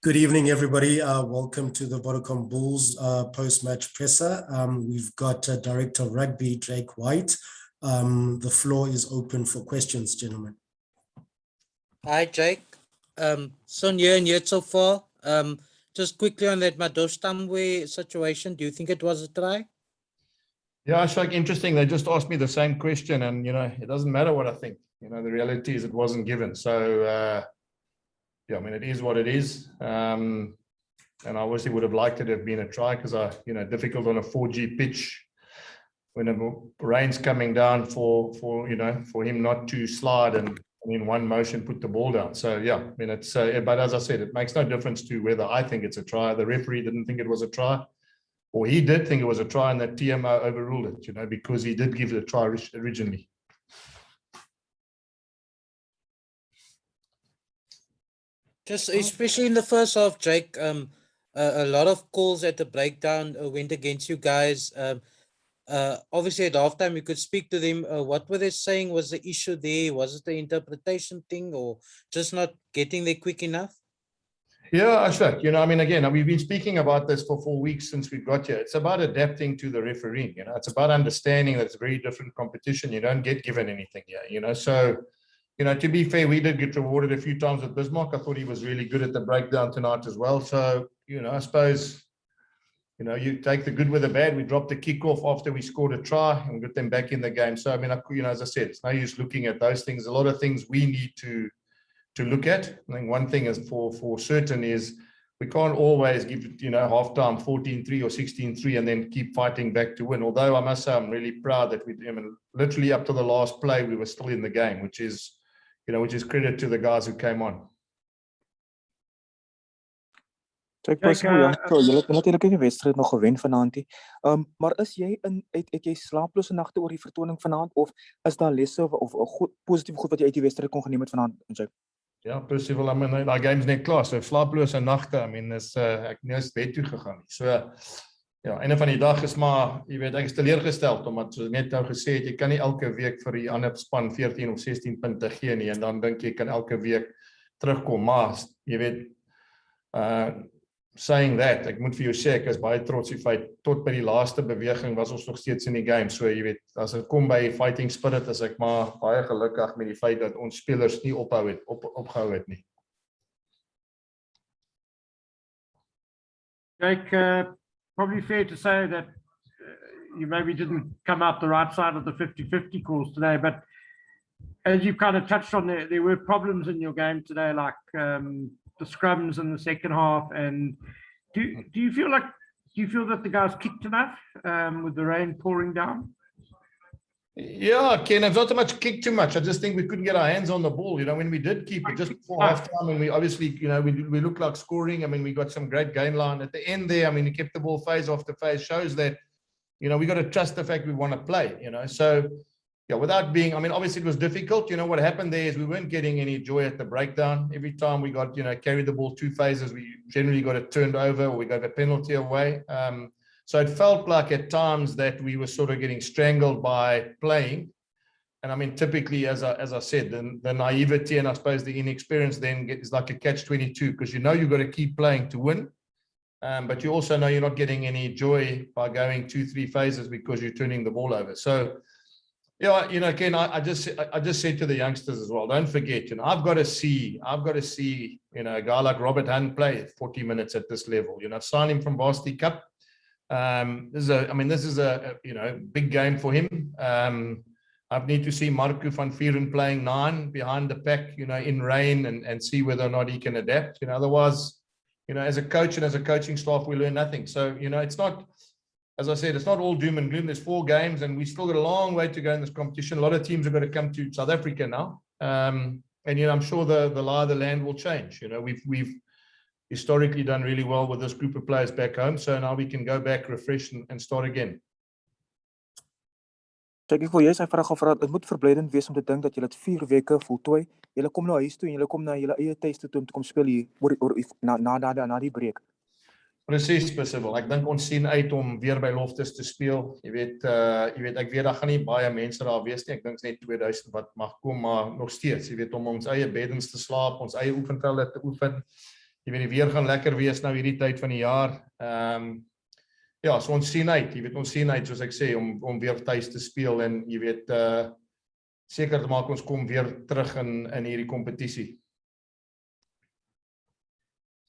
Good evening, everybody. Welcome to the Vodacom Bulls post-match presser. We've got Director of Rugby, Jake White. The floor is open for questions, gentlemen. Hi, Jake. Sonia and yet so far. Just quickly on that Madosh Tambwe situation, do you think it was a try? Yeah, it's like interesting. They just asked me the same question, and it doesn't matter what I think. The reality is it wasn't given. So yeah, I mean, it is what it is. And I obviously would have liked it to have been a try because difficult on a 4G pitch when the rain's coming down for him not to slide and in one motion put the ball down. So yeah, I mean, it's but as I said, it makes no difference to whether I think it's a try. The referee didn't think it was a try, or he did think it was a try, and the TMO overruled it, because he did give it a try originally. Just especially in the first half, Jake, a lot of calls at the breakdown went against you guys. Obviously at halftime you could speak to them. What were they saying was the issue there? Was it the interpretation thing or just not getting there quick enough? Yeah, Ashok, I mean, again, we've been speaking about this for 4 weeks since we got here. It's about adapting to the refereeing, it's about understanding that it's a very different competition. You don't get given anything here, so, to be fair, we did get rewarded a few times with Bismarck. I thought he was really good at the breakdown tonight as well. So, I suppose, you take the good with the bad. We dropped the kickoff after we scored a try and got them back in the game. So, I mean, as I said, it's no use looking at those things. A lot of things we need to look at. I think one thing is for certain is we can't always give, halftime 14-3 or 16-3 and then keep fighting back to win. Although I must say I'm really proud that literally up to the last play, we were still in the game, which is credit to the guys who came on. Kyk, jy het natuurlik die wedstryd nog gewen vanaand. Maar is jy het jy slaaplose nagte oor die vertoning vanaand of is daar lesse of positief goed wat jy uit die wedstryd kon geneem het vanaand, Jake? Ja, Percival, I mean, daai game's net klaar. So slaaplose nagte, I mean, ek is bed toe gegaan. So ja, einde van die dag is maar, jy weet, ek is teleurgesteld omdat so net nou gesê het, jy kan nie elke week vir die ander span 14 of 16 punte gee nie en dan dink jy kan elke week terugkom. Maar jy weet, saying that, ek moet vir jou sê, ek is baie trots die feit, tot by die laaste beweging was ons nog steeds in die game. So jy weet, as het kom by fighting spirit, is ek maar baie gelukkig met die feit dat ons spelers nie opgehou het nie. Jake, probably fair to say that you maybe didn't come out the right side of the 50-50 calls today, but as you kind of touched on, there were problems in your game today, like the scrums in the second half. And do you feel that the guys kicked enough with the rain pouring down? Yeah, Ken, it's not so much kick too much. I just think we couldn't get our hands on the ball. When we did keep it just before halftime, and we obviously, we looked like scoring. I mean, we got some great game line at the end there. I mean, we kept the ball phase after phase, shows that, we got to trust the fact we want to play, So, yeah, without being, I mean, obviously it was difficult. What happened there is we weren't getting any joy at the breakdown. Every time we got, carried the ball 2 phases, we generally got it turned over or we got a penalty away. So it felt like at times that we were sort of getting strangled by playing. And I mean, typically, as I said, the naivety and I suppose the inexperience then is like a catch-22 because you've got to keep playing to win. But you also know you're not getting any joy by going 2-3 phases because you're turning the ball over. So, yeah, Ken, I just said to the youngsters as well, don't forget, I've got to see, a guy like Robert Hunt play 40 minutes at this level. I've signed him from Varsity Cup. This is a big game for him. I need to see Marco van Vieren playing 9 behind the pack, in rain and see whether or not he can adapt. Otherwise, as a coach and as a coaching staff, we learn nothing. So, it's not, as I said, it's not all doom and gloom. There's 4 games and we still got a long way to go in this competition. A lot of teams are going to come to South Africa now. And, I'm sure the lie of the land will change. We've historically done really well with this group of players back home. So now we can go back, refresh and start again. Kyk, ek wil jy sy vraag gevra, dit moet verblydend wees om te dink dat julle dit 4 weke voltooi. Julle kom nou huis toe en julle kom na julle eie tuiste toe om te kom speel hier na die breek. Presies, Percival. Ek dink ons sien uit om weer by Loftus te speel. Jy weet, ek weet daar gaan nie baie mense daar wees nie. Ek dink net 2000 wat mag kom, maar nog steeds, jy weet, om ons eie beddens te slaap, ons eie oefenvelde te oefen. jy weet die weer gaan lekker wees nou hierdie tyd van die jaar. Ja, so ons sien uit, jy weet ons sien uit soos ek sê om weer tuis te speel en jy weet seker te maak ons kom weer terug in hierdie kompetisie.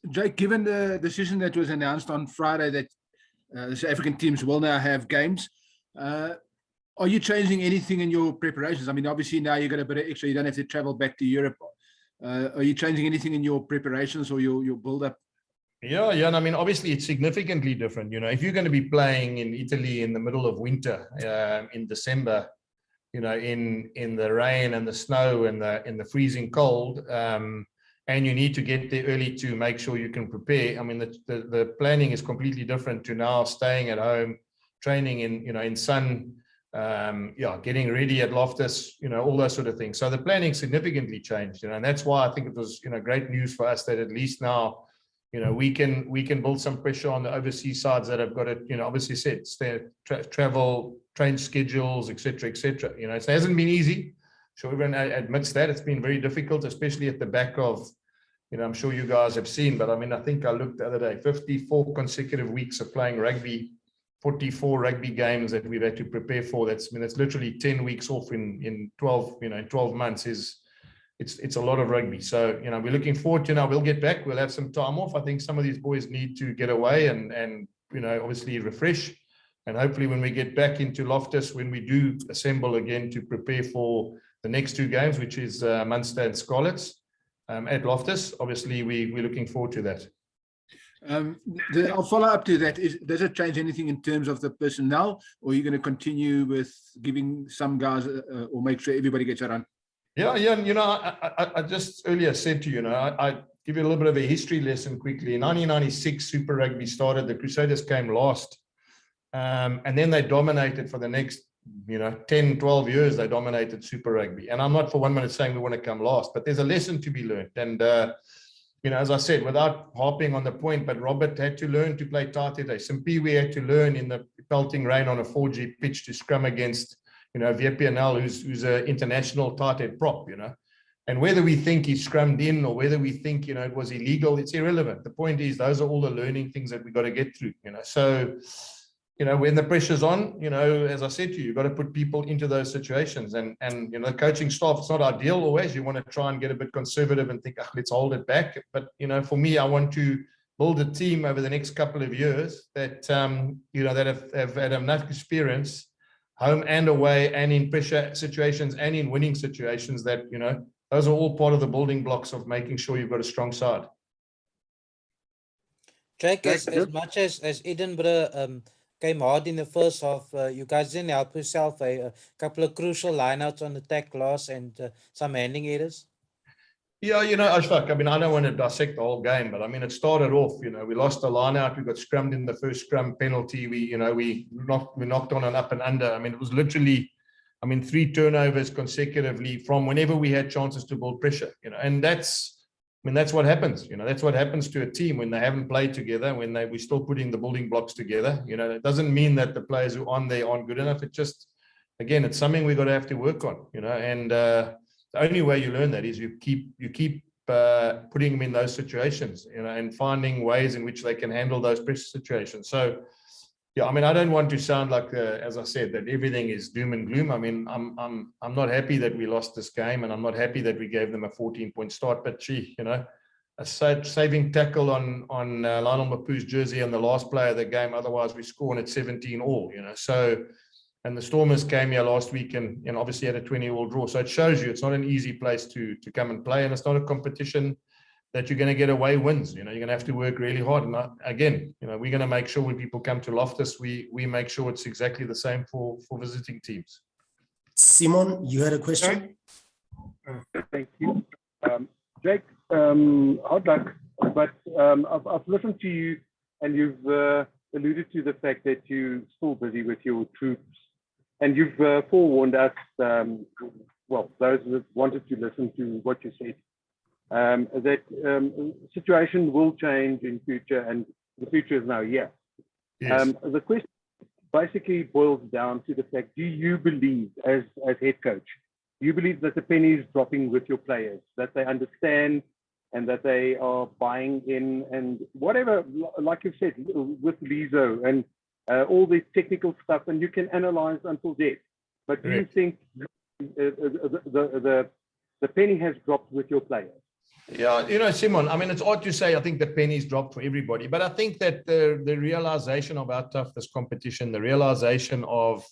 Jake, given the decision that was announced on Friday that the South African teams will now have games, are you changing anything in your preparations? I mean, obviously now you've got a bit of extra, you don't have to travel back to Europe. Are you changing anything in your preparations or your build-up? Yeah, and I mean, obviously it's significantly different. You know, if you're going to be playing in Italy in the middle of winter, in December, you know, in the rain and the snow and the freezing cold, and you need to get there early to make sure you can prepare. I mean, the planning is completely different to now staying at home, training in sun, getting ready at Loftus, you know, all those sort of things. So the planning significantly changed, you know, and that's why I think it was, you know, great news for us that at least now, you know, we can build some pressure on the overseas sides that have got it, you know, obviously said travel, train schedules, etc. You know, it hasn't been easy. Sure, everyone admits that it's been very difficult, especially at the back of, you know, I'm sure you guys have seen, but I mean, I think I looked the other day, 54 consecutive weeks of playing rugby, 44 rugby games that we've had to prepare for. That's literally 10 weeks off in 12, you know, in 12 months it's a lot of rugby. So, you know, we're looking forward to now. We'll get back. We'll have some time off. I think some of these boys need to get away and you know, obviously refresh. And hopefully when we get back into Loftus, when we do assemble again to prepare for the next two games, which is Munster and Scarlets at Loftus, obviously we're looking forward to that. I'll follow up to that. Does it change anything in terms of the personnel, or are you going to continue with giving some guys or make sure everybody gets a run? Yeah, you know, I just earlier said to you, I give you a little bit of a history lesson quickly. In 1996, Super Rugby started. The Crusaders came last, and then they dominated for the next, you know, 10, 12 years. They dominated Super Rugby. And I'm not for 1 minute saying we want to come last, but there's a lesson to be learned. And you know, as I said, without harping on the point, but Robert had to learn to play Tate. Simpiwe had to learn in the pelting rain on a 4G pitch to scrum against, you know, VPNL, who's an international Tate prop, you know. And whether we think he scrummed in or whether we think, you know, it was illegal, it's irrelevant. The point is, those are all the learning things that we got to get through, you know. So, you know, when the pressure's on, you know, as I said to you, you've got to put people into those situations. And you know, the coaching staff, it's not ideal always. You want to try and get a bit conservative and think, let's hold it back. But, you know, for me, I want to build a team over the next couple of years that, you know, that have had enough experience, home and away, and in pressure situations and in winning situations that, you know, those are all part of the building blocks of making sure you've got a strong side. Jake, as much as Edinburgh came hard in the first half, you guys didn't help yourself. A couple of crucial lineouts on attack loss and some handling errors. Yeah, you know, Ashfaq, I mean, I don't want to dissect the whole game, but I mean, it started off, you know, we lost a line out, we got scrummed in the first scrum penalty. We knocked on an up and under. I mean, it was literally, I mean, 3 turnovers consecutively from whenever we had chances to build pressure, you know, and that's what happens, you know, that's what happens to a team when they haven't played together, when we're still putting the building blocks together. You know, it doesn't mean that the players who are on there aren't good enough. It just, again, it's something we've got to have to work on, you know, and the only way you learn that is you keep putting them in those situations, you know, and finding ways in which they can handle those pressure situations. So, yeah, I mean, I don't want to sound like, as I said, that everything is doom and gloom. I mean, I'm not happy that we lost this game, and I'm not happy that we gave them a 14-point start. But gee, you know, a saving tackle on Lionel Mapu's jersey and the last player of the game. Otherwise, we scored at 17 all. You know, so, and the Stormers came here last week and obviously had a 20-all draw. So it shows you it's not an easy place to come and play, and it's not a competition that you're going to get away wins. You know, you're going to have to work really hard. And again, you know, we're going to make sure when people come to Loftus, we make sure it's exactly the same for visiting teams. Simon, you had a question? Thank you. Jake, hard luck, but I've listened to you and you've alluded to the fact that you're still busy with your troops, and you've forewarned us, well, those that wanted to listen to what you said, that situation will change in future, and the future is now here. Yes. The question basically boils down to the fact, do you believe, as head coach, do you believe that the penny is dropping with your players, that they understand and that they are buying in and whatever, like you said, with Lizo and all the technical stuff, and you can analyze until death. But do you think the penny has dropped with your players? Yeah, you know, Simon, I mean, it's odd to say I think the penny's dropped for everybody, but I think that the realization of how tough this competition, the realization of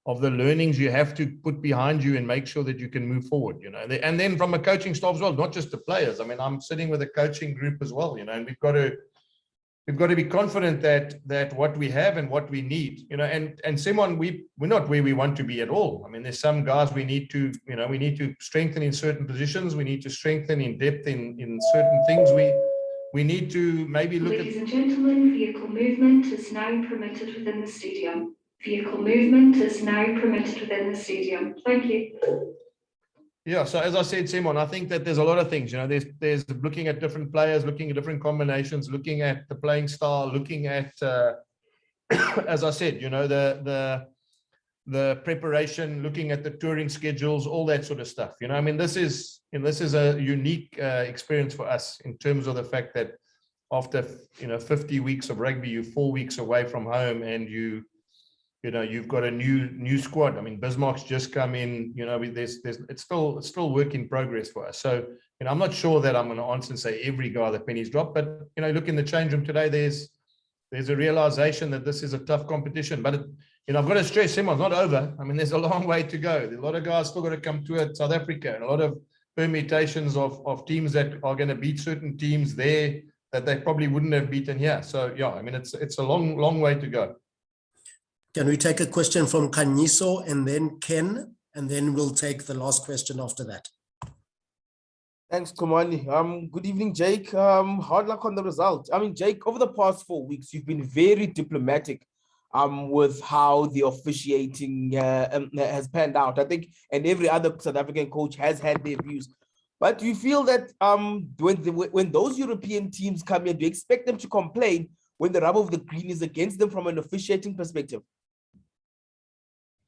the learnings you have to put behind you and make sure that you can move forward, you know, and then from a coaching staff as well, not just the players. I mean, I'm sitting with a coaching group as well, you know, and we've got to be confident that what we have and what we need, you know, and Simon, we're not where we want to be at all. I mean, there's some guys we need to, you know, we need to strengthen in certain positions. We need to strengthen in depth in certain things. We need to maybe look Ladies and gentlemen, vehicle movement is now permitted within the stadium. Vehicle movement is now permitted within the stadium. Thank you. Yeah, so as I said, Simon, I think that there's a lot of things, you know, there's looking at different players, looking at different combinations, looking at the playing style, looking at, as I said, you know, the preparation, looking at the touring schedules, all that sort of stuff. You know, I mean, this is a unique experience for us in terms of the fact that after, you know, 50 weeks of rugby, you're 4 weeks away from home, and you know, you've got a new squad. I mean, Bismarck's just come in, you know, it's still work in progress for us. So, you know, I'm not sure that I'm going to answer and say every guy the penny's dropped, but, you know, look in the change room today, there's a realization that this is a tough competition, but you know, I've got to stress, Simon's not over. I mean, there's a long way to go. There's a lot of guys still got to come to it, South Africa, and a lot of permutations of teams that are going to beat certain teams there that they probably wouldn't have beaten here. So yeah, I mean, it's a long way to go. Can we take a question from Kanyiso and then Ken, and then we'll take the last question after that? Thanks, Komani. Good evening, Jake. Hard luck on the result. I mean, Jake, over the past 4 weeks, you've been very diplomatic with how the officiating has panned out. I think, and every other South African coach has had their views. But do you feel that when those European teams come in, do you expect them to complain when the rub of the green is against them from an officiating perspective?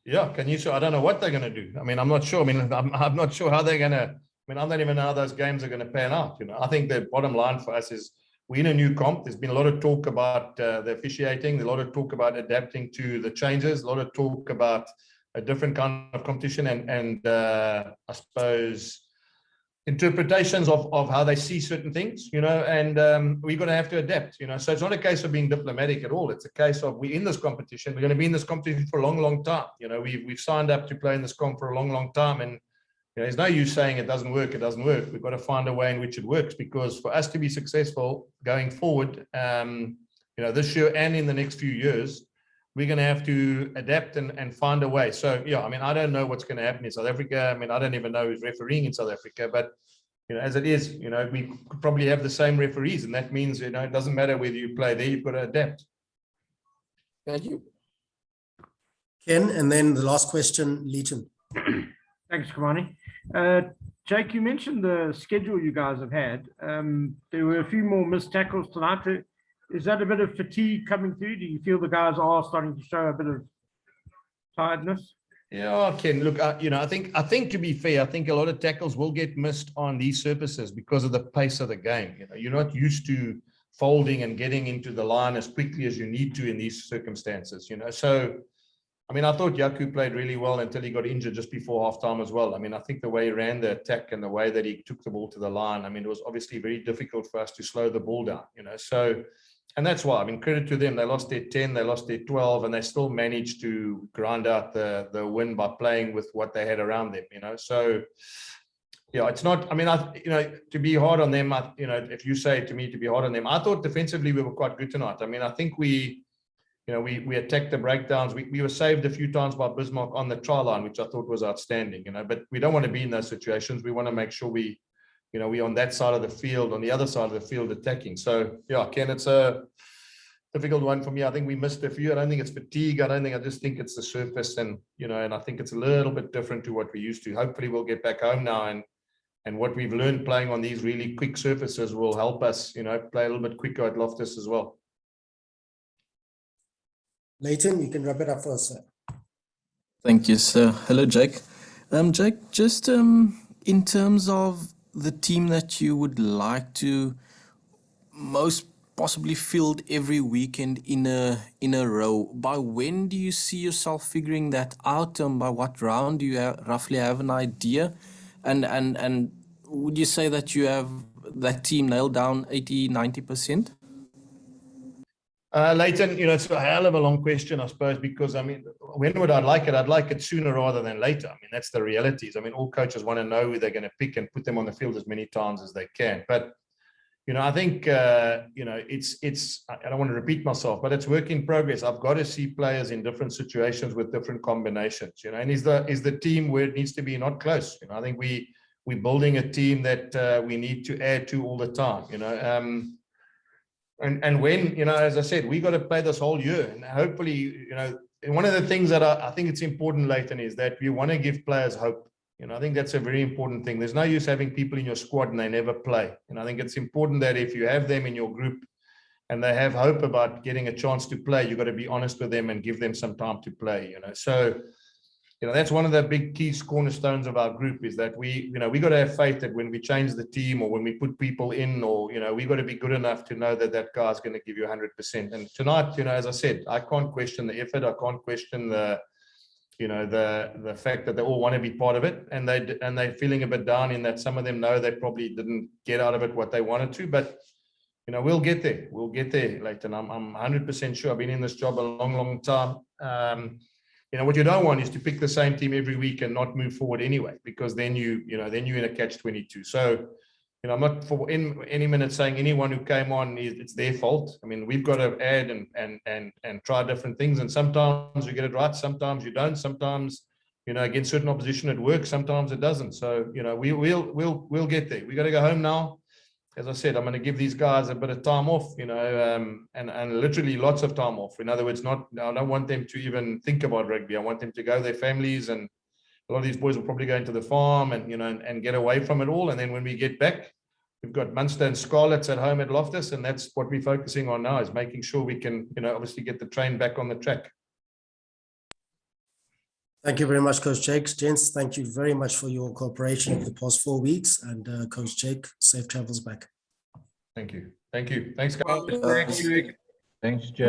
Yeah, I don't know what they're going to do. I mean, I'm not sure. I mean, I'm not sure how they're going to. I mean, I don't even know how those games are going to pan out. You know, I think the bottom line for us is we're in a new comp. There's been a lot of talk about the officiating, a lot of talk about adapting to the changes, a lot of talk about a different kind of competition, and I suppose interpretations of how they see certain things, you know, and we're going to have to adapt, you know. So it's not a case of being diplomatic at all. It's a case of we're in this competition. We're going to be in this competition for a long time. You know, we've signed up to play in this comp for a long time, and you know, there's no use saying it doesn't work. It doesn't work. We've got to find a way in which it works, because for us to be successful going forward, you know, this year and in the next few years, we're going to have to adapt and find a way. So, yeah, I mean, I don't know what's going to happen in South Africa. I mean, I don't even know who's refereeing in South Africa, but, you know, as it is, you know, we could probably have the same referees, and that means, you know, it doesn't matter whether you play there, you've got to adapt. Thank you. Ken, and then the last question, Leighton. Thanks, Kamani. Jake, you mentioned the schedule you guys have had. There were a few more missed tackles tonight. Is that a bit of fatigue coming through? Do you feel the guys are starting to show a bit of tiredness? Yeah, Ken, look, you know, I think to be fair, I think a lot of tackles will get missed on these surfaces because of the pace of the game. You know, you're not used to folding and getting into the line as quickly as you need to in these circumstances, you know. So, I mean, I thought Yaku played really well until he got injured just before halftime as well. I mean, I think the way he ran the attack and the way that he took the ball to the line, I mean, it was obviously very difficult for us to slow the ball down, you know. So, and that's why, I mean, credit to them. They lost their 10, they lost their 12, and they still managed to grind out the win by playing with what they had around them, you know. So, yeah, it's not, I mean, you know, to be hard on them, you know, if you say to me to be hard on them, I thought defensively we were quite good tonight. I mean, I think we attacked the breakdowns. We were saved a few times by Bismarck on the try line, which I thought was outstanding, you know, but we don't want to be in those situations. We want to make sure we're on that side of the field, on the other side of the field attacking. So, yeah, Ken, it's a difficult one for me. I think we missed a few. I don't think it's fatigue. I just think it's the surface, and, you know, and I think it's a little bit different to what we used to. Hopefully we'll get back home now, and what we've learned playing on these really quick surfaces will help us, you know, play a little bit quicker at Loftus as well. Leighton, you can wrap it up for us, sir. Thank you, sir. Hello, Jake. Jake, just in terms of the team that you would like to most possibly field every weekend in a row? By when do you see yourself figuring that out? By what round do you roughly have an idea? And would you say that you have that team nailed down 80-90%? Leighton, it's a hell of a long question, I suppose, because, when would I like it? I'd like it sooner rather than later. That's the realities. All coaches want to know who they're going to pick and put them on the field as many times as they can. But, I think, it's, I don't want to repeat myself, but it's work in progress. I've got to see players in different situations with different combinations, and is the team where it needs to be not close? I think we're building a team that we need to add to all the time, And when, as I said, we got to play this whole year, and hopefully, and one of the things that I think it's important, Leighton, is that we want to give players hope. I think that's a very important thing. There's no use having people in your squad and they never play. And I think it's important that if you have them in your group and they have hope about getting a chance to play, you've got to be honest with them and give them some time to play. So, that's one of the big key cornerstones of our group, is that we got to have faith that when we change the team or when we put people in, or, we got to be good enough to know that guy's going to give you 100%. And tonight, as I said, I can't question the effort. I can't question the fact that they all want to be part of it, and they're feeling a bit down in that some of them know they probably didn't get out of it what they wanted to, but we'll get there. We'll get there, Leighton. I'm 100% sure. I've been in this job a long, long time. What you don't want is to pick the same team every week and not move forward anyway, because then you're in a catch-22. So, I'm not for any minute saying anyone who came on it's their fault. We've got to add and try different things, and sometimes you get it right, sometimes you don't. Sometimes, against certain opposition it works, sometimes it doesn't. So, we'll get there. We got to go home now. As I said, I'm going to give these guys a bit of time off, and literally lots of time off. In other words, I don't want them to even think about rugby. I want them to go to their families, and a lot of these boys will probably go into the farm and, and get away from it all. And then when we get back, we've got Munster and Scarlets at home at Loftus, and that's what we're focusing on now, is making sure we can, obviously get the train back on the track. Thank you very much, Coach Jake. Gents, thank you very much for your cooperation over the past 4 weeks. And Coach Jake, safe travels back. Thank you. Thank you. Thanks, guys. Thanks, Jake. Thanks, Jay.